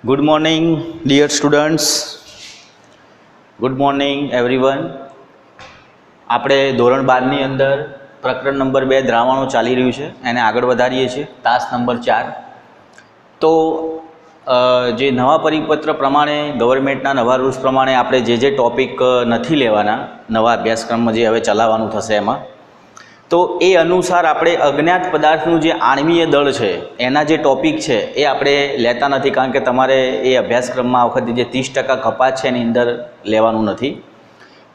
Good morning, dear students. Good morning, everyone. આપણે ધોરણ 12ની અંદર પ્રકરણ નંબર 2 દ્રાવણો ચાલી રહ્યું છે એને આગળ વધારીએ છીએ. તાસ નંબર 4. તો જે નવા પરિપત્ર પ્રમાણે ગવર્મેન્ટના નવા રૂલ્સ પ્રમાણે આપણે જે ટોપિક નથી લેવાના નવા અભ્યાસક્રમમાં જે હવે ચલાવવાનું થશે એમાં, તો એ અનુસાર આપણે અજ્ઞાત પદાર્થનું જે આણ્વીય દળ છે એના જે ટોપિક છે એ આપણે લેતા નથી, કારણ કે તમારે એ અભ્યાસક્રમમાં આ વખતે જે 30% કપાત છે એની અંદર લેવાનું નથી.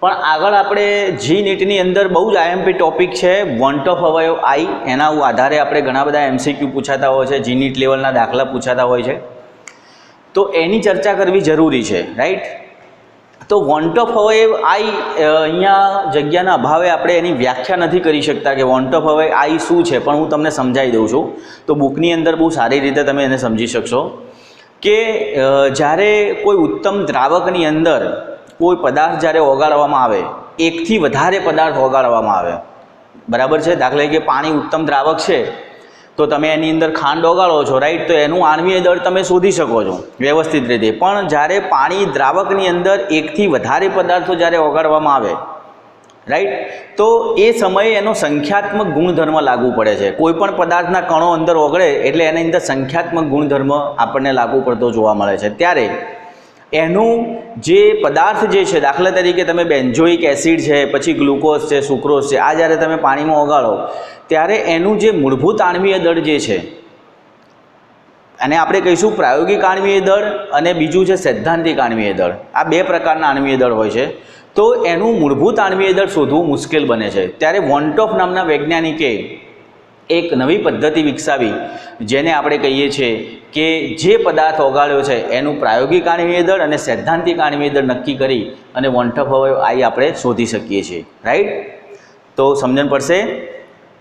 પણ આગળ આપણે જી નીટની અંદર બહુ જ આઈએમપી ટોપિક છે વોન્ટ ઓફ અવયવ આઈ, એના આધારે આપણે ઘણા બધા એમસીક્યુ પૂછાતા હોય છે, જી નીટ લેવલના દાખલા પૂછાતા હોય છે, તો એની ચર્ચા કરવી જરૂરી છે, રાઈટ. તો વોન્ટ ઓફ અવયવ આઈ અહીંયા જગ્યાના અભાવે આપણે એની વ્યાખ્યા નથી કરી શકતા કે વોન્ટ ઓફ અવયવ આઈ શું છે, પણ હું તમને સમજાવી દઉં છું. તો બુકની અંદર બહુ સારી રીતે તમે એને સમજી શકશો કે જ્યારે કોઈ ઉત્તમ દ્રાવકની અંદર કોઈ પદાર્થ જ્યારે ઓગાળવામાં આવે, એકથી વધારે પદાર્થ ઓગાળવામાં આવે, બરાબર છે. દાખલા તરીકે પાણી ઉત્તમ દ્રાવક છે તો તમે એની અંદર ખાંડ ઓગાળો છો, રાઈટ, તો એનું આણ્વીય દળ તમે શોધી શકો છો વ્યવસ્થિત રીતે. પણ જ્યારે પાણી દ્રાવકની અંદર એકથી વધારે પદાર્થો જ્યારે ઓગાળવામાં આવે, રાઈટ, તો એ સમયે એનો સંખ્યાત્મક ગુણધર્મ લાગુ પડે છે. કોઈ પણ પદાર્થના કણો અંદર ઓગળે એટલે એની અંદર સંખ્યાત્મક ગુણધર્મ આપણને લાગુ પડતો જોવા મળે છે. ત્યારે એનું જે પદાર્થ જે છે, દાખલા તરીકે તમે બેન્ઝોઇક એસિડ છે, પછી ગ્લુકોઝ છે, સુક્રોઝ છે, આ જ્યારે તમે પાણીમાં ઓગાળો ત્યારે એનું જે મૂળભૂત આણ્વીય દળ જે છે અને આપણે કહીશું પ્રાયોગિક આણ્વીય દળ અને બીજું છે સૈદ્ધાંતિક આણ્વીય દળ. આ બે પ્રકારના આણ્વીય દળ હોય છે. તો એનું મૂળભૂત આણ્વીય દળ શોધવું મુશ્કેલ બને છે. ત્યારે વોન્ટ ઓફ નામના વૈજ્ઞાનિકે એક નવી પદ્ધતિ વિકસાવી જેને આપણે કહીએ છીએ કે જે પદાર્થ ઓગાળ્યો છે એનું પ્રાયોગિક આણ્વીય દળ અને સૈદ્ધાંતિક આણ્વીય દળ નક્કી કરી અને વોન્ટ ઓફ અવયવ આઈ આપણે શોધી શકીએ છીએ, રાઈટ. તો સમજણ પડશે.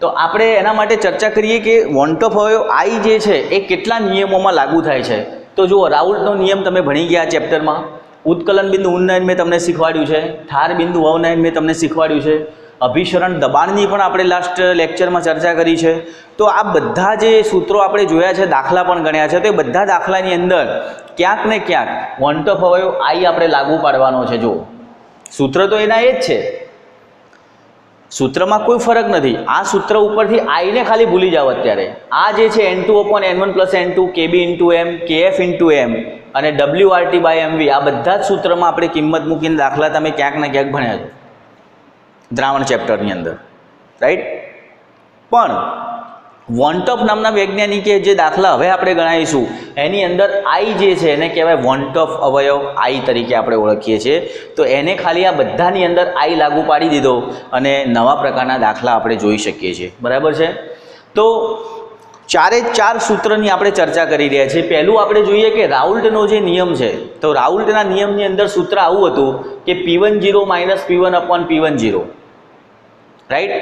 તો આપણે એના માટે ચર્ચા કરીએ કે વોન્ટ ઓફ અવયવ આઈ જે છે એ કેટલા નિયમોમાં લાગુ થાય છે. તો જુઓ, રાઉલ્ટનો નિયમ તમે ભણી ગયા ચેપ્ટરમાં. ઉત્કલન બિંદુ ઉન્નયન મેં તમને શીખવાડ્યું છે. ઠાર બિંદુ અવનયન મેં તમને શીખવાડ્યું છે. અભિસરણ દબાણની પણ આપણે લાસ્ટ લેક્ચરમાં ચર્ચા કરી છે. તો આ બધા જે સૂત્રો આપણે જોયા છે, દાખલા પણ ગણ્યા છે, તો એ બધા દાખલાની અંદર ક્યાંક ને ક્યાંક વોન્ટ ઓફ અવયવ આઈ આપણે લાગુ પાડવાનો છે. જુઓ, સૂત્ર તો એના એ જ છે, સૂત્રમાં કોઈ ફરક નથી. આ સૂત્ર ઉપરથી આઈને ખાલી ભૂલી જાઓ. અત્યારે આ જે છે N2/N1 + N2 KB × M KF × M અને WRT/MV, આ બધા જ સૂત્રમાં આપણે કિંમત મૂકીને દાખલા તમે ક્યાંક ને ક્યાંક ભણ્યા છો દ્રાવણ ચેપ્ટરની અંદર, રાઈટ. પણ વોન્ટ ઓફ નામના વૈજ્ઞાનિકે જે દાખલા હવે આપણે ગણાવીશું એની અંદર આઈ જે છે એને કહેવાય વોન્ટ ઓફ અવયવ આઈ તરીકે આપણે ઓળખીએ છીએ. તો એને ખાલી આ બધાની અંદર આઈ લાગુ પાડી દીધો અને નવા પ્રકારના દાખલા આપણે જોઈ શકીએ છીએ, બરાબર છે. તો ચારે ચાર સૂત્રની આપણે ચર્ચા કરી રહ્યા છીએ. પહેલું આપણે જોઈએ કે રાઉલ્ટનો જે નિયમ છે, તો રાઉલ્ટના નિયમની અંદર સૂત્ર આવું હતું કે P10 - P1/P10, રાઈટ.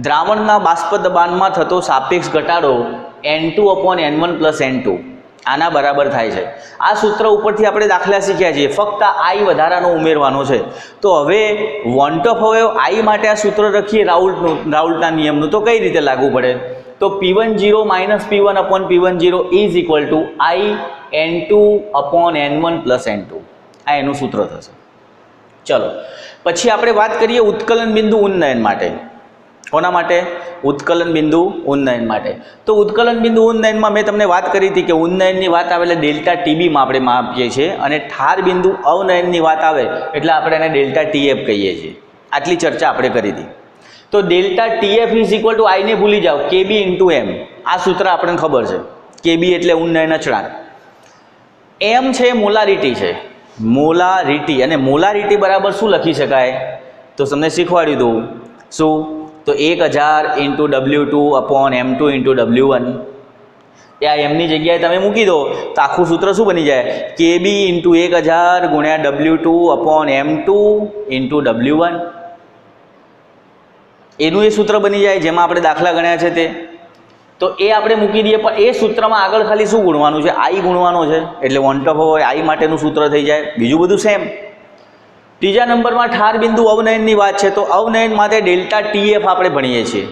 દ્રાવણના બાષ્પ દબાણમાં થતો સાપેક્ષ ઘટાડો N2/N1 + N2 આના બરાબર થાય છે. આ સૂત્ર ઉપરથી આપણે દાખલા શીખ્યા છીએ. ફક્ત આઈ વધારાનો ઉમેરવાનો છે. તો હવે વોન્ટ ઓફ અવયવ આઈ માટે આ સૂત્ર રાખીએ રાઉલ્ટના નિયમનું, તો કઈ રીતે લાગુ પડે? તો P10 - P1/P10 = I N2/N1 + N2. આ એનું સૂત્ર થશે. ચલો, પછી આપણે વાત કરીએ ઉત્કલન બિંદુ ઉન્નયન માટે. કોના માટે? ઉત્કલન બિંદુ ઉન્નયન માટે. તો ઉત્કલન બિંદુ ઉન્નયનમાં મેં તમને વાત કરી હતી કે ઉન્નયનની વાત આવે એટલે ΔTBમાં આપણે માપીએ છીએ અને ઠાર બિંદુ અવનયનની વાત આવે એટલે આપણે એને ΔTF કહીએ છીએ. આટલી ચર્ચા આપણે કરી હતી. તો ΔTF = આઈને ભૂલી જાઓ, KB × M. આ સૂત્ર આપણને ખબર છે. KB એટલે ઉન્નયન અચળાંક, M છે મોલારિટી છે, મોલારિટી. અને મોલારિટી બરાબર શું લખી શકાય? તો તમને શીખવાડી દઉં. શું? તો 1000 × W2/M2 × W1. એ આ એમની જગ્યાએ તમે મૂકી દો તો આખું સૂત્ર શું બની જાય? KB × 1000 × W2/M2 × W1. એનું એ સૂત્ર બની જાય જેમાં આપણે દાખલા ગણ્યા છે તે. તો એ આપણે મૂકી દઈએ. પણ એ સૂત્રમાં આગળ ખાલી શું ગુણવાનું છે? આઈ ગુણવાનો છે. એટલે વોન્ટ ઓફ અવયવ આઈ માટેનું સૂત્ર થઈ જાય. બીજું બધું સેમ. ત્રીજા નંબરમાં ઠાર બિંદુ અવનયનની વાત છે. તો અવનયન માટે ΔTF આપણે ભણીએ છીએ.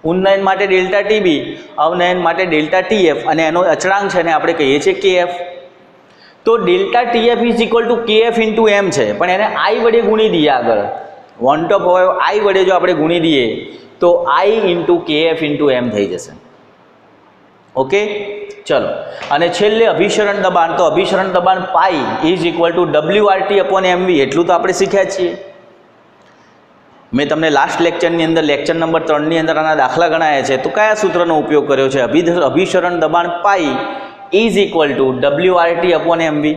ઉન્નયન માટે ΔTB, અવનયન માટે ΔTF અને એનો અચળાંક છે ને આપણે કહીએ છીએ KF. તો delta TF is equal to KF into M છે, પણ એને આઈ વડે ગુણી દઈએ. આગળ વોન્ટ ઓફ અવયવ આઈ વડે જો આપણે ગુણી દઈએ તો આઈ ઇન્ટુ કેએફ ઇન્ટુ એમ થઈ જશે. ઓકે, ચલો. અને છેલ્લે અભિસરણ દબાણ, તો અભિસરણ દબાણ pi is equal to WRT upon MV, એટલું તો આપણે શીખ્યા છીએ. મેં તમને લાસ્ટ લેક્ચરની અંદર લેક્ચર નંબર 3ની અંદર આના દાખલા ગણાયા છે. તો કયા સૂત્રનો ઉપયોગ કર્યો છે? અભિસરણ દબાણ pi is equal to WRT upon MV.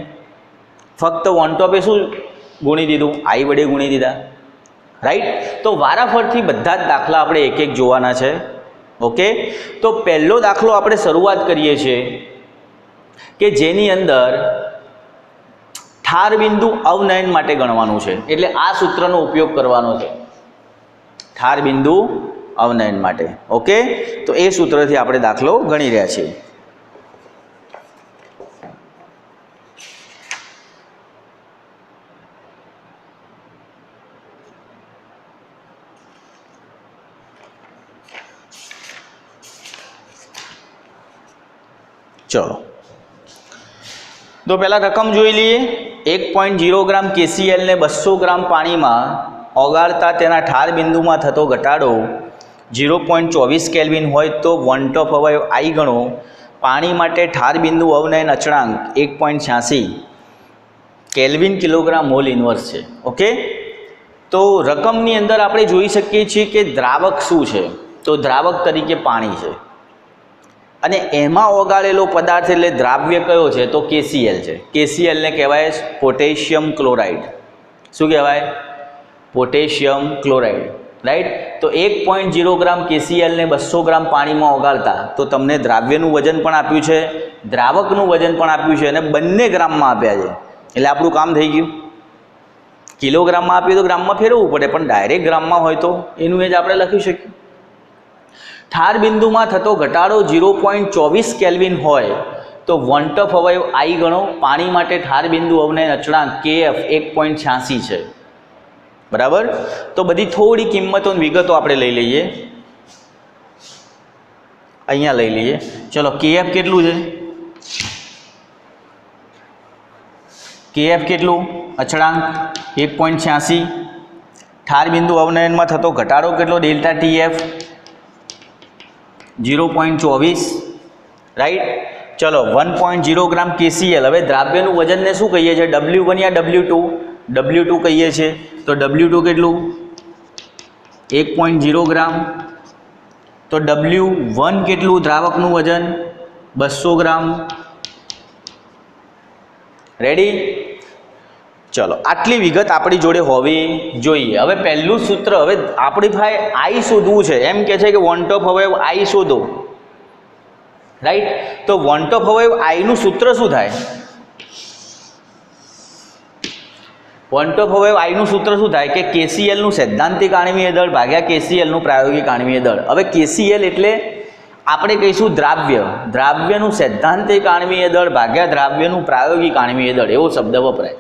ફક્ત વોન્ટ ઓફ એ શું ગુણી દીધું? આઈ વડે ગુણી દીધા. રાઈટ. તો વારાફરથી બધા જ દાખલા આપણે એક એક જોવાના છે. ઓકે, તો પહેલો દાખલો આપણે શરૂઆત કરીએ છીએ કે જેની અંદર ઠાર બિંદુ અવનયન માટે ગણવાનું છે. એટલે આ સૂત્રનો ઉપયોગ કરવાનો છે ઠાર બિંદુ અવનયન માટે. ઓકે, તો એ સૂત્રથી આપણે દાખલો ગણી રહ્યા છીએ. ચલો, તો પહેલાં રકમ જોઈ લઈએ. 1.0 ગ્રામ KCl ને 200 ગ્રામ પાણીમાં ઓગાળતા તેના ઠાર બિંદુમાં થતો ઘટાડો 0.24 કેલ્વિન હોય તો વોન્ટ ઓફ અવયવ આઈ ગણો. પાણી માટે ઠાર બિંદુ અવનયન અચળાંક 1.86 કેલ્વિન કિલોગ્રામ મોલ ઇન્વર્સ છે. ઓકે, તો રકમની અંદર આપણે જોઈ શકીએ છીએ કે દ્રાવક શું છે? તો દ્રાવક તરીકે પાણી છે અને એમાં ઓગાળેલો પદાર્થ એટલે દ્રાવ્ય કયો છે? તો KCl છે. KCl ને કહેવાય પોટેશિયમ ક્લોરાઇડ. શું કહેવાય? Potassium chloride. રાઈટ. તો 1.0 ગ્રામ KCl ને 200 ગ્રામ પાણીમાં ઓગાળતા તો તમને દ્રાવ્યનું વજન પણ આપ્યું છે, દ્રાવકનું વજન પણ આપ્યું છે અને બંને ગ્રામમાં આપ્યા છે. એટલે આપણું કામ થઈ ગયું. કિલોગ્રામમાં આપ્યું તો ગ્રામમાં ફેરવવું પડે, પણ ડાયરેક્ટ ગ્રામમાં હોય તો એનું એ જ આપણે લખી શકીએ. ઠાર બિંદુમાં થતો ઘટાડો 0.24 કેલ્વિન હોય તો વોન્ટ ઓફ અવયવ આઈ ગણો. પાણી માટે ઠાર બિંદુ અવનયન અચળાંક KF 1.86 છે. બરાબર. તો બધી થોડી કિંમતો વિગતો આપણે લઈ લઈએ. અહીંયા લઈ લઈએ. ચલો, KF કેટલું છે? KF કેટલું? અચળાંક 1.86. ઠાર બિંદુ અવનયનમાં થતો ઘટાડો કેટલો? Delta TF 0.24. રાઈટ. ચલો, 1.0 ગ્રામ KCl. હવે દ્રાવ્યનું વજનને શું કહીએ છીએ? W1 યા W2? W2 કહીએ છીએ. તો W2 કેટલું? 1.0 ગ્રામ. તો W1 કેટલું દ્રાવકનું વજન? 200 ગ્રામ. રેડી. ચલો, આટલી વિગત આપણી જોડે હોવી જોઈએ. હવે પહેલું સૂત્ર, હવે આપણી પાસે આઈ શોધવું છે. એમ કે છે કે વોન્ટ ઓફ અવયવ આઈ શોધો. રાઈટ. તો વોન્ટ ઓફ અવયવ આઈનું સૂત્ર શું થાય? વોન્ટ ઓફ અવયવ આઈનું સૂત્ર શું થાય કે KCl નું સૈદ્ધાંતિક આણ્વીય દળ ભાગ્યા KCl નું પ્રાયોગિક આણ્વીય દળ. હવે KCl એટલે આપણે કહીશું દ્રાવ્ય, દ્રાવ્યનું સૈદ્ધાંતિક આણ્વીય દળ ભાગ્યા દ્રાવ્યનું પ્રાયોગિક આણ્વીય દળ, એવો શબ્દ વપરાય.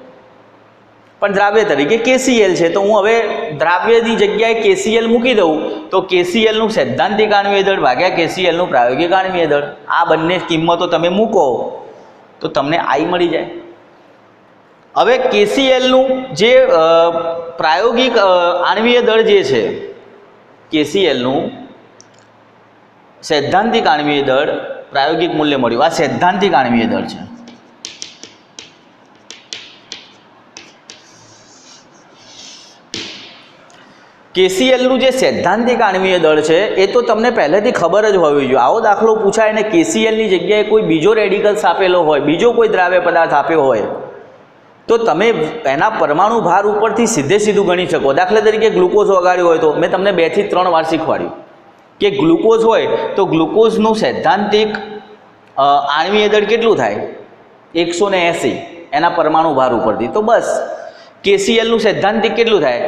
પણ દ્રાવ્ય તરીકે KCl છે, તો હું હવે દ્રાવ્યની જગ્યાએ KCl મૂકી દઉં તો KCl નું સૈદ્ધાંતિક આણ્વીય દળ ભાગ્યા KCl નું પ્રાયોગિક આણ્વીય દળ, આ બંને કિંમતો તમે મૂકો તો તમને આઈ મળી જાય. હવે KCl નું જે પ્રાયોગિક આણ્વીય દળ જે છે, KCl નું સૈદ્ધાંતિક આણ્વીય દળ પ્રાયોગિક મૂલ્ય મળ્યું. આ સૈદ્ધાંતિક આણ્વીય દળ છે. KCl નું જે સૈદ્ધાંતિક આણ્વીય દળ છે એ તો તમને પહેલેથી ખબર જ હોવી જોઈએ. આવો દાખલો પૂછાય ને KCl ની જગ્યાએ કોઈ બીજો રેડિકલ્સ આપેલો હોય, બીજો કોઈ દ્રાવ્ય પદાર્થ આપ્યો હોય તો તમે એના પરમાણુ ભાર ઉપરથી સીધું ગણી શકો. દાખલા તરીકે ગ્લુકોઝ વગાડ્યો હોય તો મેં તમને 2 થી 3 વાર શીખવાડ્યું કે ગ્લુકોઝ હોય તો ગ્લુકોઝનું સૈદ્ધાંતિક આણ્વીય દળ કેટલું થાય? 180 એના પરમાણુ ભાર ઉપરથી. તો બસ KCl નું સૈદ્ધાંતિક કેટલું થાય?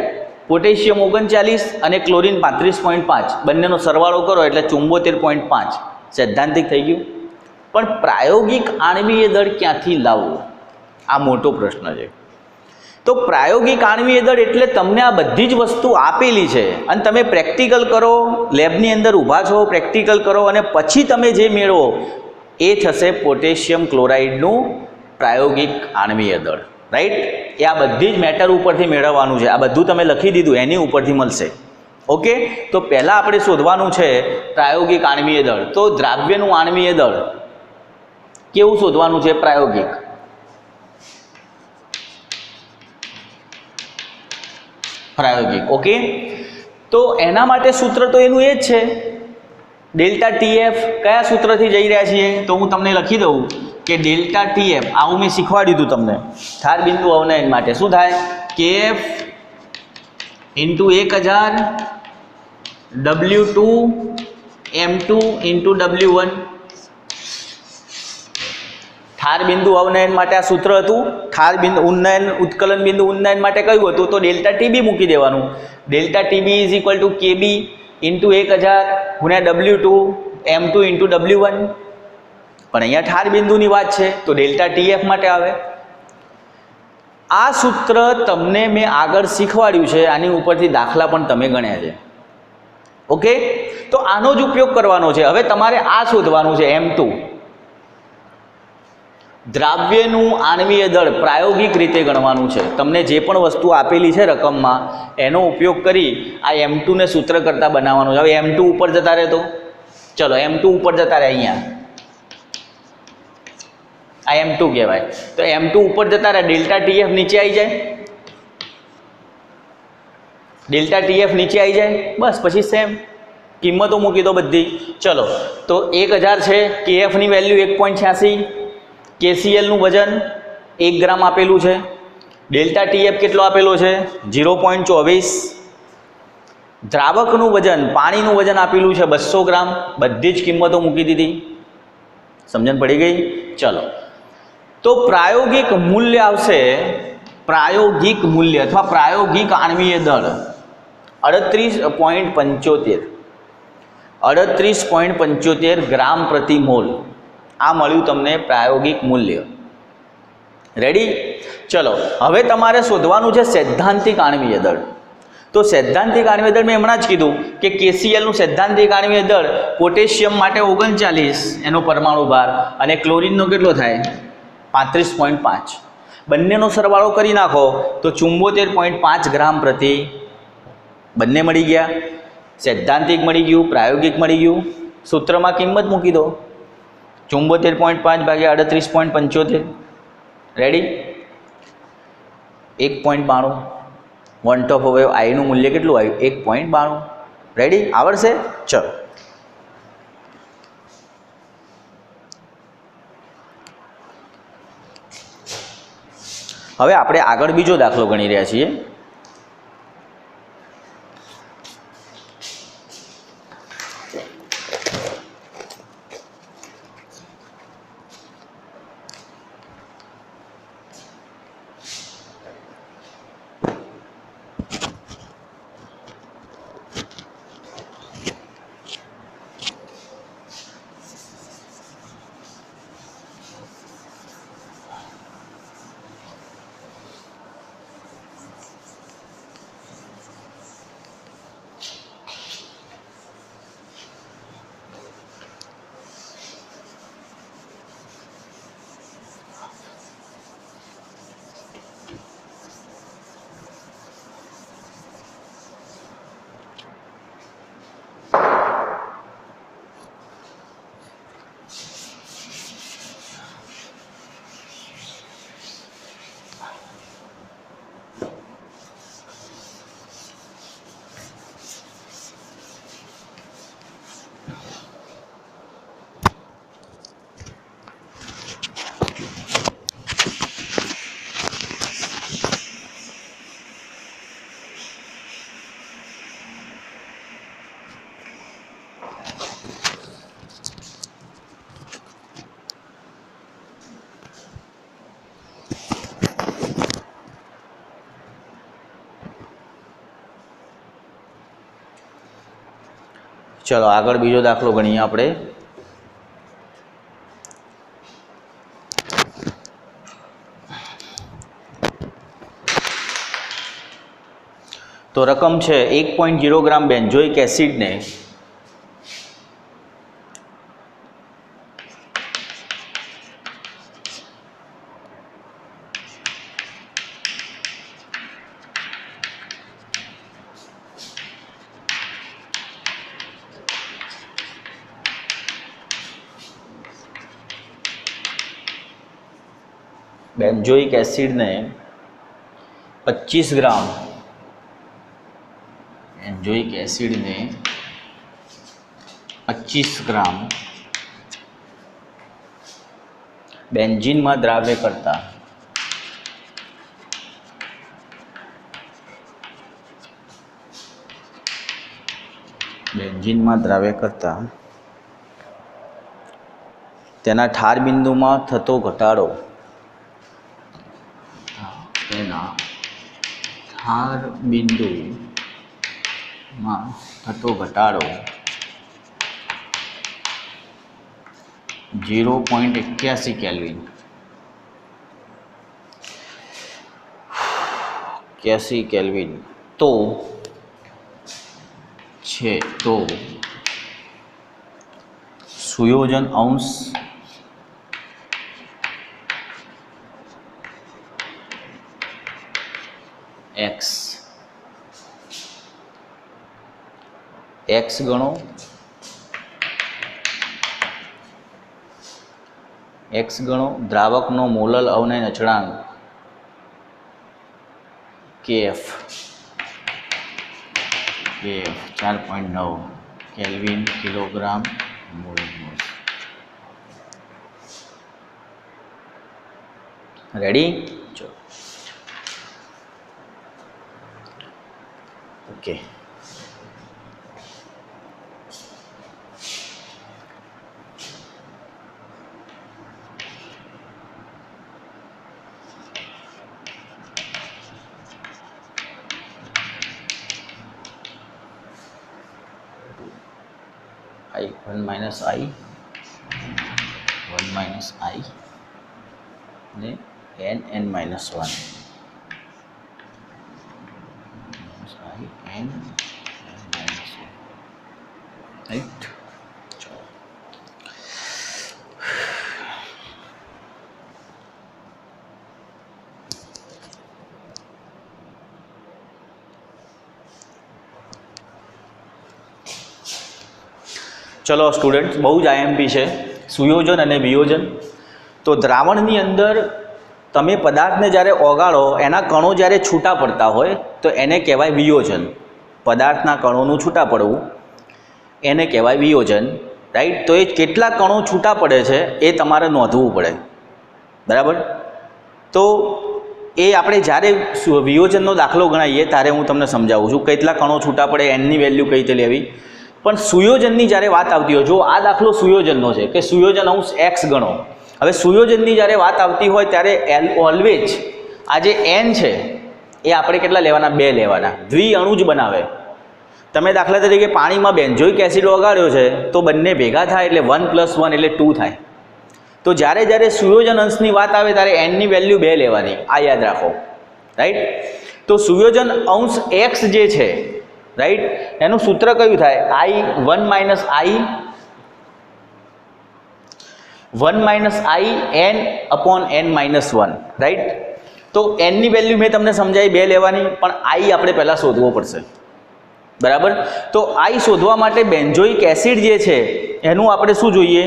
પોટેશિયમ 39 અને ક્લોરીન 35.5, બંનેનો સરવાળો કરો એટલે 74.5 સૈદ્ધાંતિક થઈ ગયું. પણ પ્રાયોગિક આણ્વીય દળ ક્યાંથી લાવવું? આ મોટો પ્રશ્ન છે. તો પ્રાયોગિક આણ્વીય દળ એટલે તમને આ બધી જ વસ્તુ આપેલી છે અને તમે પ્રેક્ટિકલ કરો, લેબની અંદર ઊભા છો, પ્રેક્ટિકલ કરો અને પછી તમે જે મેળવો એ થશે પોટેશિયમ ક્લોરાઇડનું પ્રાયોગિક આણ્વીય દળ, રાઈટ? એ આ બધી જ મેટર ઉપરથી મેળવવાનું છે. આ બધું તમે લખી દીધું, એની ઉપરથી મળશે. ઓકે, તો પહેલાં આપણે શોધવાનું છે પ્રાયોગિક આણ્વીય દળ. તો દ્રાવ્યનું આણ્વીય દળ કેવું શોધવાનું છે? પ્રાયોગિક. ઓકે, તો એના માટે સૂત્ર તો એનું એ જ છે, ડેલ્ટા ટીએફ. કયા સૂત્રથી જઈ રહ્યા છીએ? તો હું તમને લખી દઉં કે ડેલ્ટા ટીએફ, આવું મેં શીખવાડ્યું હતું તમને. ધાર બિંદુ અવનયન માટે શું થાય? KF into 1000 W2 M2 into W1. ઠાર બિંદુ અવનયન માટે આ સૂત્ર હતું. ઠાર બિંદુ ઉન્નયન, ઉત્કલન બિંદુ ઉન્નયન માટે કયું હતું? તો ડેલ્ટા ટીબી મૂકી દેવાનું. Delta TB is equal to KB into 1000 ગુણ્યા W2 M2 ઇન્ટુ W1. પણ અહીંયા ઠાર બિંદુની વાત છે તો ડેલ્ટા ટીએફ માટે આવે. આ સૂત્ર તમને મેં આગળ શીખવાડ્યું છે, આની ઉપરથી દાખલા પણ તમે ગણ્યા છે. ઓકે, તો આનો જ ઉપયોગ કરવાનો છે. હવે તમારે આ શોધવાનું છે M2, દ્રાવ્યનું આણ્વીય દળ પ્રાયોગિક રીતે ગણવાનું છે. તમને જે પણ વસ્તુ આપેલી છે રકમમાં, એનો ઉપયોગ કરી આ M2 ને સૂત્ર કરતાં બનાવવાનું છે. હવે M2 ઉપર જતા રહે તો ચલો M2 ઉપર જતા રહે. અહીંયા આ M2 કહેવાય. તો M2 ઉપર જતા રહે, ડેલ્ટા ટીએફ નીચે આવી જાય. ડેલ્ટા ટીએફ નીચે આવી જાય, બસ પછી સેમ કિંમતો મૂકી દો બધી. ચલો, તો 1000 છે, કેએફની વેલ્યુ 1.86, કેસીએલનું વજન 1 ગ્રામ આપેલું છે, ડેલ્ટા ટીએફ કેટલો આપેલો છે? 0.24. દ્રાવકનું વજન, પાણીનું વજન આપેલું છે 200 ગ્રામ. બધી જ કિંમતો મૂકી દીધી. સમજણ પડી ગઈ? ચલો, તો પ્રાયોગિક મૂલ્ય આવશે, પ્રાયોગિક મૂલ્ય અથવા પ્રાયોગિક આણ્વીય દળ 38.75 ગ્રામ પ્રતિ મોલ. આ મળ્યું તમને પ્રાયોગિક મૂલ્ય. રેડી? ચલો, હવે તમારે શોધવાનું છે સૈદ્ધાંતિક આણ્વીય દળ. તો સૈદ્ધાંતિક આણ્વીય દળ મેં હમણાં જ કીધું કે કેસીએલનું સૈદ્ધાંતિક આણ્વીય દળ પોટેશિયમ માટે 39 એનો પરમાણુ ભાર, અને ક્લોરીનનો કેટલો થાય? 35.5. બંનેનો સરવાળો કરી નાખો તો 74.5 ગ્રામ પ્રતિ. બંને મળી ગયા. સૈદ્ધાંતિક મળી ગયું, પ્રાયોગિક મળી ગયું. સૂત્રમાં કિંમત મૂકી દો, 74.5 ભાગ્યા 38.75. રેડી? 1.92. વન ટોપ હવે આઈનું મૂલ્ય કેટલું આવ્યું? 1.92. રેડી? આવડશે? ચલો, હવે આપણે આગળ બીજો દાખલો ગણી રહ્યા છીએ. ચલો, આગળ બીજો દાખલો ગણીએ આપણે. તો રકમ છે 1.0 ગ્રામ બેન્ઝોઇક એસિડને 0.0 બેન્ઝોઇક એસિડને 25 ગ્રામ બેન્ઝોઇક એસિડને 25 ગ્રામ બેન્ઝીનમાં દ્રાવ્ય કરતા તેના ઠાર બિંદુમાં થતો ઘટાડો ,81 કેલ્વિન 81 કેલ્વિન તો સુયોજન અંશ x ગણો દ્રાવકનો મોલલ અવનયન અચળાંક kf 4.9 kelvin kilogram mall. Ready? ચલો ઓકે. I1 minus I ને n minus 1 રાઈટ. ચલો સ્ટુડન્ટ્સ, બહુ જ આઈએમપી છે સુયોજન અને વિયોજન. તો દ્રાવણની અંદર તમે પદાર્થને જ્યારે ઓગાળો એના કણો જ્યારે છૂટા પડતા હોય તો એને કહેવાય વિયોજન. પદાર્થના કણોનું છૂટા પડવું એને કહેવાય વિયોજન, રાઈટ. તો એ કેટલા કણો છૂટા પડે છે એ તમારે નોંધવું પડે, બરાબર. તો એ આપણે જ્યારે વિયોજનનો દાખલો ગણાવીએ ત્યારે હું તમને સમજાવું છું કેટલા કણો છૂટા પડે, એનની વેલ્યુ કઈ રીતે લેવી. પણ સુયોજનની જ્યારે વાત આવતી હોય, જો આ દાખલો સુયોજનનો છે કે સુયોજન અંશ x ગણો. હવે સુયોજનની જ્યારે વાત આવતી હોય ત્યારે ઓલવેજ આ જે n છે એ આપણે કેટલા લેવાના? 2 લેવાના. દ્વિઅણુ જ બનાવે. તમે દાખલા તરીકે પાણીમાં બેન્ઝોઇક એસિડ ઓગાળ્યો છે તો બંને ભેગા થાય એટલે 1 + 1 એટલે 2 થાય. તો જ્યારે સુયોજન અંશની વાત આવે ત્યારે nની વેલ્યુ 2 લેવાની, આ યાદ રાખો, રાઈટ. તો સુયોજન અંશ x જે છે, રાઈટ, એનું સૂત્ર કયું થાય? I1 minus I n/n -1, right. તો nની વેલ્યુ મેં તમને સમજાવી 2 લેવાની, પણ I આપણે પહેલાં શોધવો પડશે, બરાબર. તો I શોધવા માટે બેન્ઝોઇક એસિડ જે છે એનું આપણે શું જોઈએ?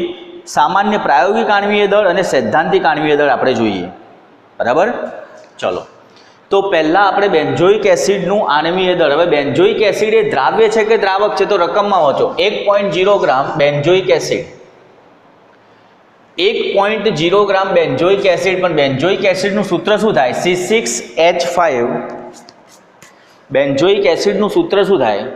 સામાન્ય પ્રાયોગિક આણ્વીય દળ અને સૈદ્ધાંતિક આણ્વીય દળ આપણે જોઈએ, બરાબર. ચલો, તો પહેલાં આપણે બેન્ઝોઇક એસિડનું આણ્વીય દળ. હવે બેન્ઝોઇક એસિડ એ દ્રાવ્ય છે કે દ્રાવક છે? તો રકમમાં વાંચો. 1.0 ગ્રામ બેન્ઝોઇક એસિડ, 1.0 ગ્રામ બેન્ઝોઇક એસિડ. પણ બેન્ઝોઇક એસિડનું સૂત્ર શું થાય? C6H5. બેન્ઝોઇક એસિડનું સૂત્ર શું થાય?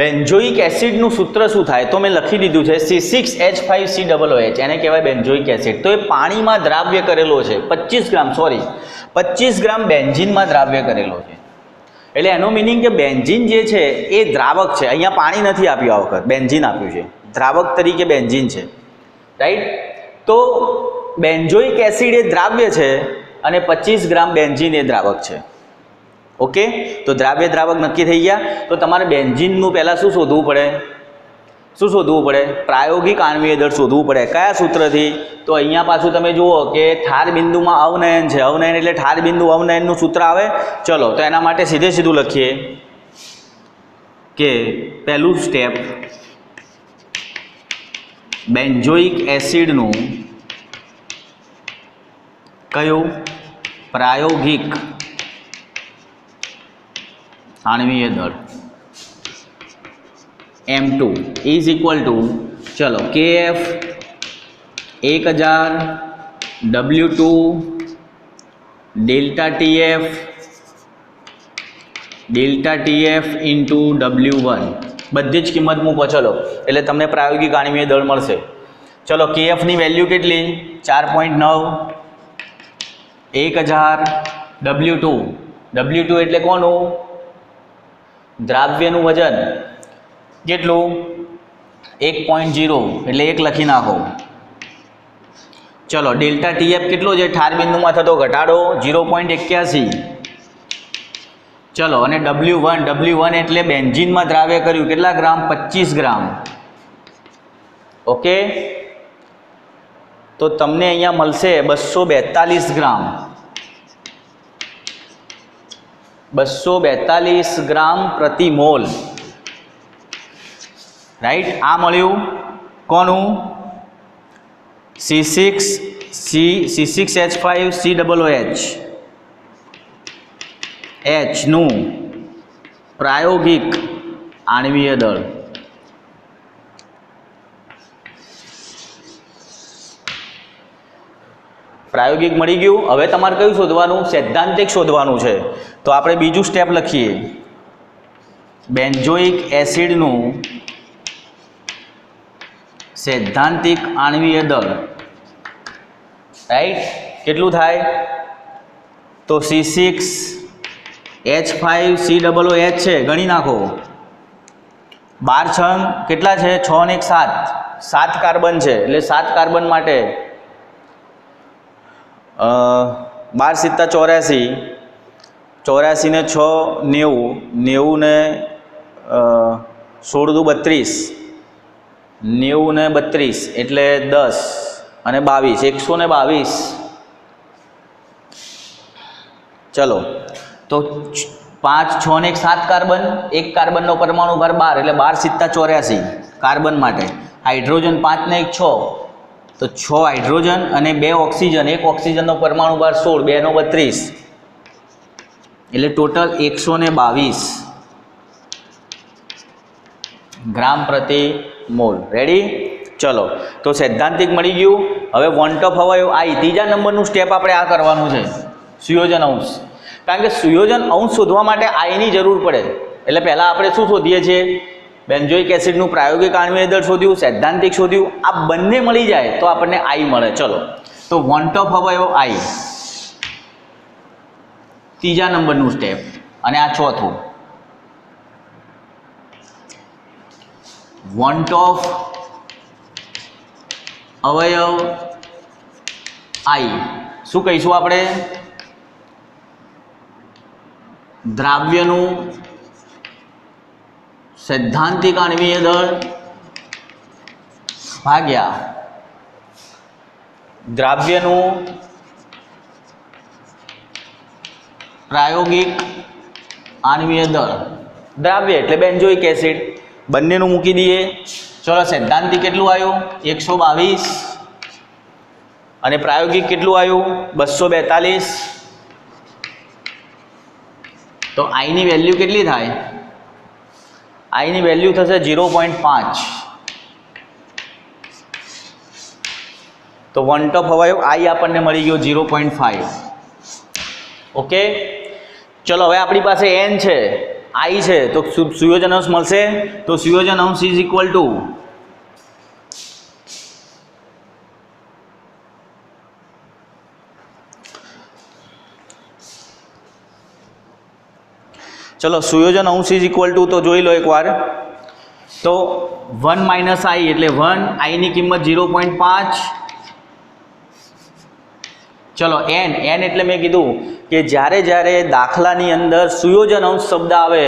બેન્ઝોઇક એસિડનું સૂત્ર શું થાય? તો મેં લખી દીધું છે C6H5COOH. એને કહેવાય બેન્ઝોઇક એસિડ. તો એ પાણીમાં દ્રાવ્ય કરેલો છે. 25 ગ્રામ બેન્ઝીનમાં દ્રાવ્ય કરેલો છે. એટલે એનો મિનિંગ કે બેન્ઝીન જે છે એ દ્રાવક છે. અહીંયા પાણી નથી આપ્યું, આ વખત બેન્ઝીન આપ્યું છે. દ્રાવક તરીકે બેન્ઝીન છે, રાઈટ. તો બેન્ઝોઇક એસિડ એ દ્રાવ્ય છે અને 25 ગ્રામ બેન્ઝીન એ દ્રાવક છે. ઓકે, તો દ્રાવ્ય દ્રાવક નક્કી થઈ ગયા. તો તમારે બેન્ઝીનનું પહેલાં શું શોધવું પડે? શું શોધવું પડે? પ્રાયોગિક આણ્વીય દળ શોધવું પડે. કયા સૂત્રથી? તો અહીંયા પાછું તમે જુઓ કે ઠાર બિંદુમાં અવનયન છે. અવનયન એટલે ઠાર બિંદુ અવનયનનું સૂત્ર આવે. ચલો તો એના માટે સીધે સીધું લખીએ કે પહેલું સ્ટેપ, બેન્ઝોઇક એસિડનું કયું? પ્રાયોગિક આણ્વીય દળ M2 ઇઝ ઇક્વલ ટુ, ચલો KF 1000 W2 delta TF into W1 બધી જ કિંમત મૂકો. ચલો એટલે તમને પ્રાયોગિક આણ્વીય દળ મળશે. ચલો KFની વેલ્યુ કેટલી? 4.9. 1000 W2 એટલે કોનું? દ્રાવ્યનું વજન કેટલું? 1.0 એટલે 1 લખી નાખો. ચલો ડેલ્ટા TF કેટલો છે? ઠાર બિંદુમાં થતો ઘટાડો 0.81. ચલો અને W1 એટલે બેન્ઝીનમાં દ્રાવ્ય કર્યું કેટલા ગ્રામ? 25 ગ્રામ. ઓકે, તો તમને અહીંયા મળશે 242 ગ્રામ. 242 ગ્રામ પ્રતિ મોલ. રાઈટ, આ મળ્યું કોનું? C6H5COOH નું પ્રાયોગિક આણ્વીય દળ. પ્રાયોગિક મળી ગયું. હવે તમારે કયું શોધવાનું? સૈદ્ધાંતિક શોધવાનું છે. તો આપણે બીજું સ્ટેપ લખીએ, બેન્ઝોઇક એસિડનું સૈદ્ધાંતિક આણ્વીય દળ. રાઈટ, કેટલું થાય? તો C6H5COOH છે, ગણી નાખો. 12 છંગ કેટલા છે? 6 અને 1 7. 7 કાર્બન છે એટલે 7 કાર્બન માટે 12 × 84. 84 ને 6 90. 90 ને 16 × 32. 90 ને 32 એટલે 10 અને 22 122. ચલો તો 5 6 ને 1 7 કાર્બન, એક કાર્બનનો પરમાણુ ભાર 12 એટલે 12 × 84 કાર્બન માટે. હાઇડ્રોજન 5 ને 1 6, તો 6 હાઇડ્રોજન અને 2 ઓક્સિજન, એક ઓક્સિજનનો પરમાણુ ભાર 16, 2 નો 32 એટલે ટોટલ 122 ગ્રામ પ્રતિ મોલ. રેડી? ચલો તો સૈદ્ધાંતિક મળી ગયું. હવે વોન્ટ ઓફ અવયવ I, ત્રીજા નંબરનું સ્ટેપ આપણે આ કરવાનું છે, સુયોજન અંશ. કારણ કે સુયોજન અંશ શોધવા માટે I ની જરૂર પડે. એટલે પહેલાં આપણે શું શોધીએ છીએ? બેન્ઝોઇક એસિડનું પ્રાયોગિક આણ્વીય દળ શોધ્યું, સૈદ્ધાંતિક શોધ્યું. આ બંને મળી જાય તો આપણને I મળે. ચલો તો વોન્ટ ઓફ અવયવ I ત્રીજા નંબરનું સ્ટેપ, અને આ ચોથું. વોન્ટ ઓફ અવયવ I શું કહીશું આપણે? દ્રાવ્યનું સૈદ્ધાંતિક આણ્વીય દળ ભાગ્યા દ્રાવ્યનું પ્રાયોગિક આણ્વીય દળ. દ્રાવ્ય એટલે બેન્ઝોઇક એસિડ, બંનેનું મૂકી દઈએ. ચલો સૈદ્ધાંતિક કેટલું આવ્યું? 122 અને પ્રાયોગિક કેટલું આવ્યું? 242. તો I ની વેલ્યુ કેટલી થાય? I ની વેલ્યુ થશે 0.5. તો વોન્ટ ઓફ અવયવ I આપણને મળી ગયો 0.5. ઓકે, ચલો હવે આપણી પાસે N છે, I છે, તો સુયોજન અંશ મળશે. તો સુયોજન અંશ ઇઝ ઇક્વલ ટુ ચલો સુયોજન અંશ ઇઝ ઇક્વલ ટુ, તો જોઈ લો એકવાર. તો 1 - I એટલે 1, I ની કિંમત 0.5 ચલો એન એટલે મેં કીધું કે જ્યારે દાખલાની અંદર સુયોજન અંશ શબ્દ આવે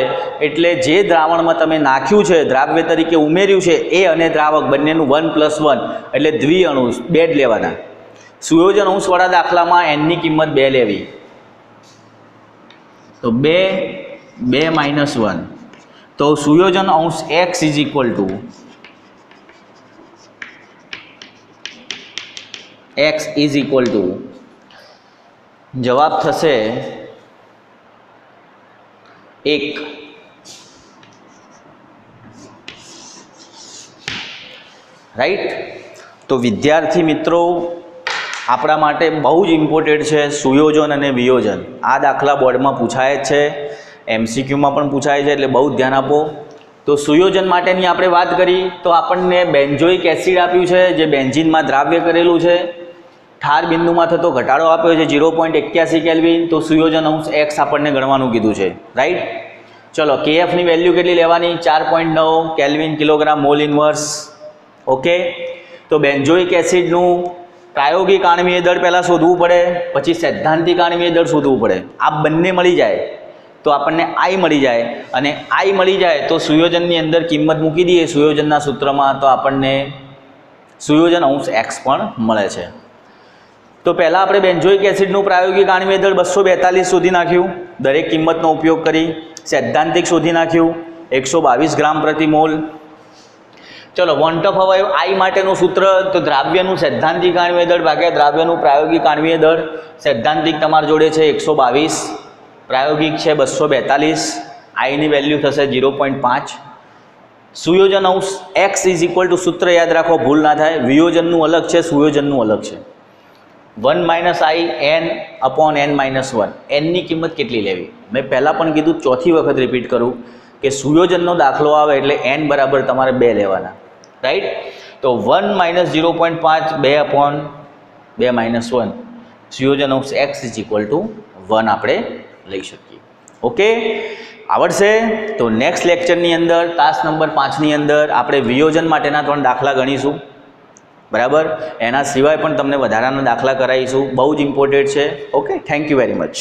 એટલે જે દ્રાવણમાં તમે નાખ્યું છે, દ્રાવ્ય તરીકે ઉમેર્યું છે, એ અને દ્રાવક બંનેનું 1+1 એટલે દ્વિઅણુ 2 જ લેવાના. સુયોજન અંશવાળા દાખલામાં એનની કિંમત 2 લેવી. તો 2 -1 તો સુયોજન અંશ x ઇઝ ઇક્વલ ટુ જવાબ થશે 1. રાઈટ. તો વિદ્યાર્થી મિત્રો, આપણા માટે બહુ જ ઇમ્પોર્ટન્ટ છે સુયોજન અને વિયોજન. આ દાખલા બોર્ડમાં પૂછાય જ છે, MCQમાં પણ પૂછાય છે, એટલે બહુ ધ્યાન આપો. તો સુયોજન માટેની આપણે વાત કરી તો આપણને બેન્ઝોઇક એસિડ આપ્યું છે, જે બેન્ઝીનમાં દ્રાવ્ય કરેલું છે. ઠાર બિંદુમાં થતો ઘટાડો આપ્યો છે 0.81 કેલ્વિન. તો સુયોજન અંશ x આપણને ગણવાનું કીધું છે. રાઈટ. ચલો KFની વેલ્યુ કેટલી લેવાની? 4.9 kelvin kilogram mall inverse. Okay. તો બેન્ઝોઇક એસિડનું પ્રાયોગિક આણ્વીય દળ પહેલાં શોધવું પડે, પછી સૈદ્ધાંતિક આણ્વીય દળ શોધવું પડે. આ બંને મળી જાય તો આપણને I મળી જાય, અને I મળી જાય તો સુયોજનની અંદર કિંમત મૂકી દઈએ સુયોજનના સૂત્રમાં, તો આપણને સુયોજન અંશ x પણ મળે છે. તો પહેલાં આપણે બેન્ઝોઇક એસિડનું પ્રાયોગિક આણ્વીય દળ 242 શોધી નાખ્યું દરેક કિંમતનો ઉપયોગ કરી. સૈદ્ધાંતિક શોધી નાખ્યું 122 ગ્રામ પ્રતિ મોલ. ચલો વન ટફ અવયવ I માટેનું સૂત્ર તો દ્રાવ્યનું સૈદ્ધાંતિક આણ્વીય દળ ભાગ્યા દ્રાવ્યનું પ્રાયોગિક આણ્વીય દળ. સૈદ્ધાંતિક તમારી જોડે છે 122, પ્રાયોગિક છે 242. Iની વેલ્યુ થશે 0.5. સુયોજન અંશ x ઇઝ ઇક્વલ ટુ સૂત્ર યાદ રાખો, ભૂલ ના થાય. વિયોજનનું અલગ છે, સુયોજનનું અલગ છે. 1 - I n/n-1. એનની કિંમત કેટલી લેવી? મેં પહેલાં પણ કીધું, ચોથી વખત રિપીટ કરું કે સુયોજનનો દાખલો આવે એટલે n બરાબર તમારે 2 લેવાના. રાઈટ. તો 1 - 0.5 2/2 - 1 સુયોજન અંશ x ઇઝ ઇક્વલ ટુ 1 આપણે લઈ શકીએ. ઓકે, આવડશે? તો નેક્સ્ટ લેક્ચરની અંદર તાસ નંબર 5ની અંદર આપણે વિયોજન માટેના 3 દાખલા ગણીશું. બરાબર. એના સિવાય પણ તમને વધારાના દાખલા કરાવીશું. બહુ જ ઇમ્પોર્ટન્ટ છે. Okay, thank you very much.